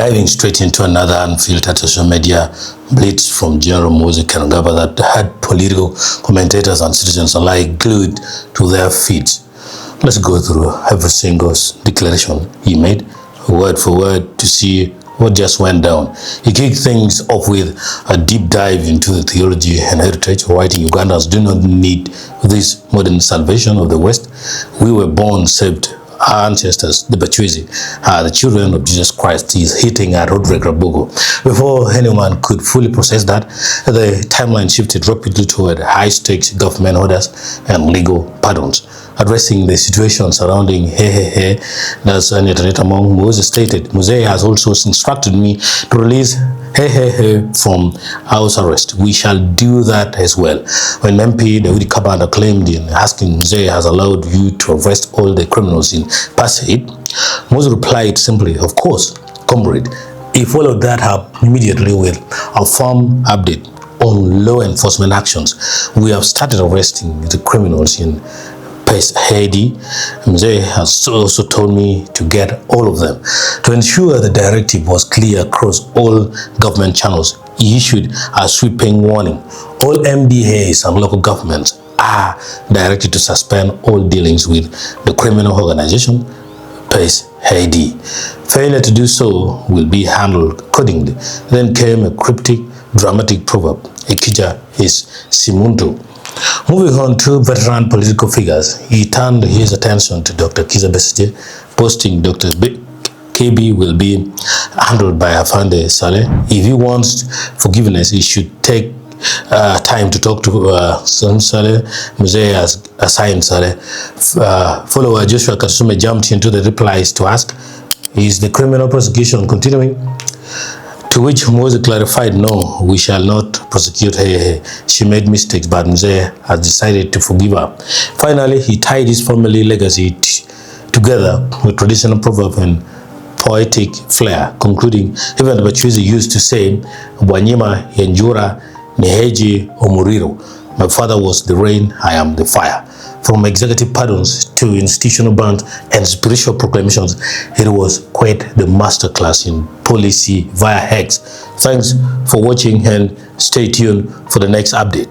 Diving straight into another unfiltered social media blitz from General Muhoozi Kainerugaba that had political commentators and citizens alike glued to their feet. Let's go through every single declaration he made, word for word, to see what just went down. He kicked things off with a deep dive into the theology and heritage, writing, Ugandans do not need this modern salvation of the West. We were born saved. Our ancestors, the Bachwezi, are the children of Jesus Christ. He is hitting at Roderick Rabugo. Before anyone could fully process that, the timeline shifted rapidly toward high-stakes government orders and legal pardons. Addressing the situation surrounding that's Anita among Muhoozi stated, Muhoozi has also instructed me to release from house arrest. We shall do that as well. When MP Kabanda claimed in asking Muhoozi has allowed you to arrest all the criminals in PACEID, Muhoozi replied simply, of course, Comrade. He followed that up immediately with a firm update on law enforcement actions. We have started arresting the criminals in PACEID. Muhoozi has also told me to get all of them. To ensure the directive was clear across all government channels, he issued a sweeping warning. All MDAs and local governments are directed to suspend all dealings with the criminal organization PACEID. Failure to do so will be handled accordingly. Then came a cryptic, dramatic proverb. Ekijja is Simuntu. Moving on to veteran political figures, he turned his attention to Dr. Kizza Besigye, posting Dr. KB will be handled by Afande Saleh. If he wants forgiveness, he should take time to talk to Saleh. Muhoozi has assigned Saleh. Follower Joshua Kasume jumped into the replies to ask, is the criminal prosecution continuing? To which Muhoozi clarified, no, we shall not prosecute her. She made mistakes, but Muhoozi has decided to forgive her. Finally, he tied his family legacy together with traditional proverb and poetic flair, concluding, even the Bachwezi used to say, Bwanyima Yenjura Neheji Omuriro. My father was the rain, I am the fire. From executive pardons to institutional bans and spiritual proclamations, it was quite the masterclass in policy via X. Thanks for watching and stay tuned for the next update.